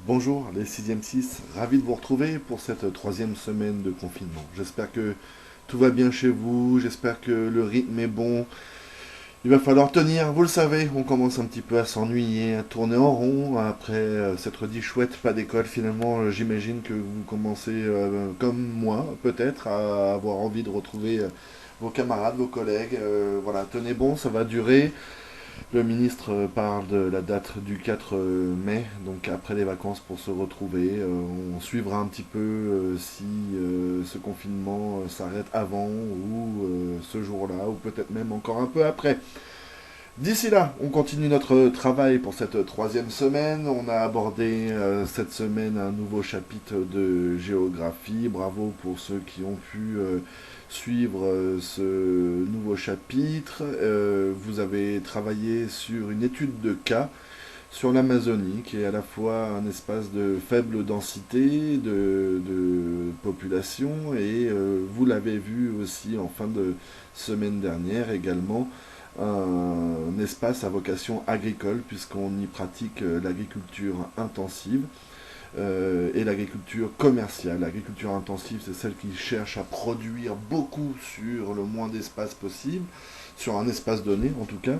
Bonjour les 6e 6, ravi de vous retrouver pour cette troisième semaine de confinement. J'espère que tout va bien chez vous, j'espère que le rythme est bon. Il va falloir tenir, vous le savez, on commence un petit peu à s'ennuyer, à tourner en rond. Après s'être dit chouette, pas d'école finalement, j'imagine que vous commencez comme moi peut-être à avoir envie de retrouver vos camarades, vos collègues. Voilà, tenez bon, ça va durer. Le ministre parle de la date du 4 mai, donc après les vacances pour se retrouver. On suivra un petit peu si ce confinement s'arrête avant ou ce jour-là, ou peut-être même encore un peu après. D'ici là, on continue notre travail pour cette troisième semaine. On a abordé cette semaine un nouveau chapitre de géographie. Bravo pour ceux qui ont pu suivre ce nouveau chapitre. Vous avez travaillé sur une étude de cas sur l'Amazonie, qui est à la fois un espace de faible densité de population, et vous l'avez vu aussi en fin de semaine dernière également, un espace à vocation agricole, puisqu'on y pratique l'agriculture intensive et l'agriculture commerciale. L'agriculture intensive, c'est celle qui cherche à produire beaucoup sur le moins d'espace possible, sur un espace donné en tout cas.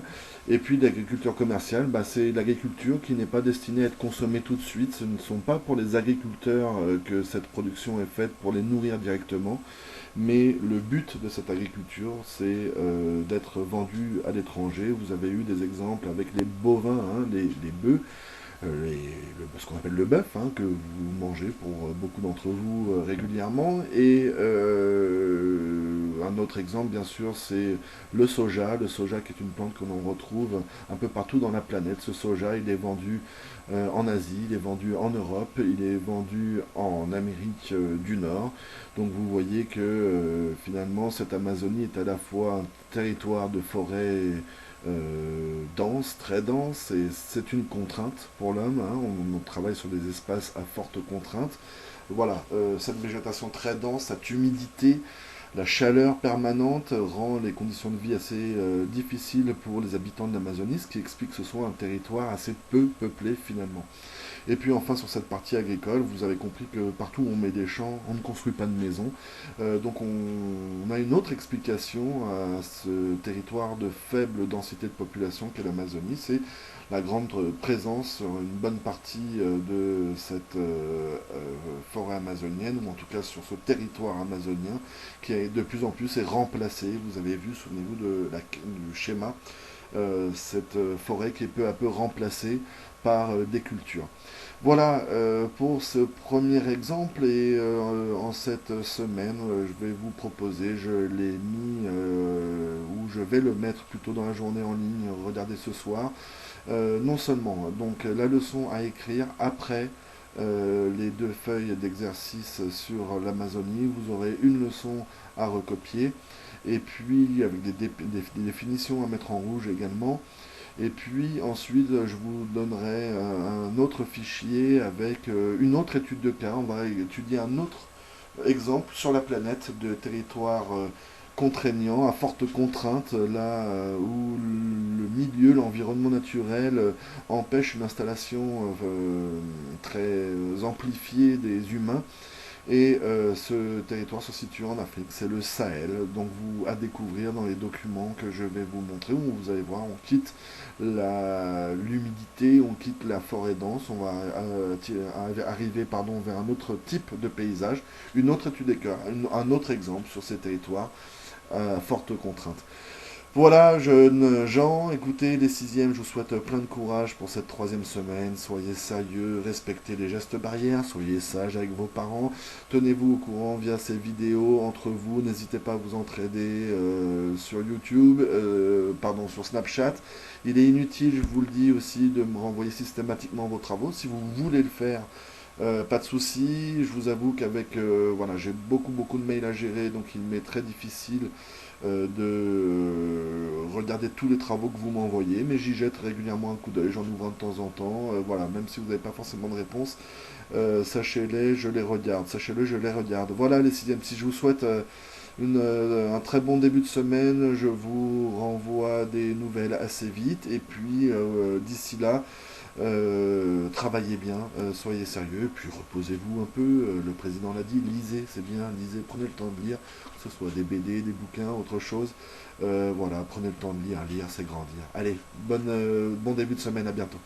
Et puis l'agriculture commerciale, bah, c'est l'agriculture qui n'est pas destinée à être consommée tout de suite. Ce ne sont pas pour les agriculteurs que cette production est faite pour les nourrir directement, mais le but de cette agriculture, c'est d'être vendue à l'étranger. Vous avez eu des exemples avec les bovins, hein, les bœufs, ce qu'on appelle le bœuf, hein, que vous mangez pour beaucoup d'entre vous régulièrement. Et un autre exemple, bien sûr, c'est le soja qui est une plante que l'on retrouve un peu partout dans la planète. Ce soja, il est vendu en Asie, il est vendu en Europe, il est vendu en Amérique du Nord. Donc vous voyez que finalement, cette Amazonie est à la fois un territoire de forêt dense, très dense, et c'est une contrainte pour l'homme, hein. On travaille sur des espaces à forte contrainte. Voilà, cette végétation très dense, cette humidité, la chaleur permanente rend les conditions de vie assez difficiles pour les habitants de l'Amazonie, ce qui explique que ce soit un territoire assez peu peuplé finalement. Et puis enfin sur cette partie agricole, vous avez compris que partout où on met des champs, on ne construit pas de maison. Donc on a une autre explication à ce territoire de faible densité de population qu'est l'Amazonie, c'est la grande présence sur une bonne partie de cette forêt amazonienne, ou en tout cas sur ce territoire amazonien, qui est de plus en plus est remplacé. Vous avez vu, souvenez-vous du schéma, cette forêt qui est peu à peu remplacée par des cultures. Voilà pour ce premier exemple, et en cette semaine, je vais vous proposer, je l'ai mis, ou je vais le mettre plutôt dans la journée en ligne, regardez ce soir, non seulement donc la leçon à écrire après les deux feuilles d'exercice sur l'Amazonie, vous aurez une leçon à recopier, et puis avec des définitions à mettre en rouge également. Et puis ensuite, je vous donnerai un autre fichier avec une autre étude de cas. On va étudier un autre exemple sur la planète de territoire contraignant, à forte contrainte, là où le milieu, l'environnement naturel empêche une installation très amplifiée des humains. Et ce territoire se situe en Afrique, c'est le Sahel, donc vous à découvrir dans les documents que je vais vous montrer, où vous allez voir, on quitte l'humidité, on quitte la forêt dense, on va arriver pardon, vers un autre type de paysage, une autre étude des cas, un autre exemple sur ces territoires à forte contrainte. Voilà, jeunes gens, écoutez, les sixièmes, je vous souhaite plein de courage pour cette troisième semaine. Soyez sérieux, respectez les gestes barrières, soyez sages avec vos parents. Tenez-vous au courant via ces vidéos entre vous. N'hésitez pas à vous entraider sur YouTube, pardon, sur Snapchat. Il est inutile, je vous le dis aussi, de me renvoyer systématiquement vos travaux. Si vous voulez le faire, pas de souci. Je vous avoue qu'avec voilà, j'ai beaucoup de mails à gérer, donc il m'est très difficile de regarder tous les travaux que vous m'envoyez, mais j'y jette régulièrement un coup d'œil, j'en ouvre un de temps en temps. Voilà, même si vous n'avez pas forcément de réponse, sachez-les, je les regarde. Sachez-le, je les regarde. Voilà les sixièmes. Si je vous souhaite un très bon début de semaine, je vous renvoie des nouvelles assez vite, et puis d'ici là, Travaillez bien, soyez sérieux, puis reposez-vous un peu. Le président l'a dit, lisez, c'est bien, lisez, prenez le temps de lire, que ce soit des BD, des bouquins, autre chose. Voilà, prenez le temps de lire, lire c'est grandir. Allez, bon début de semaine, à bientôt.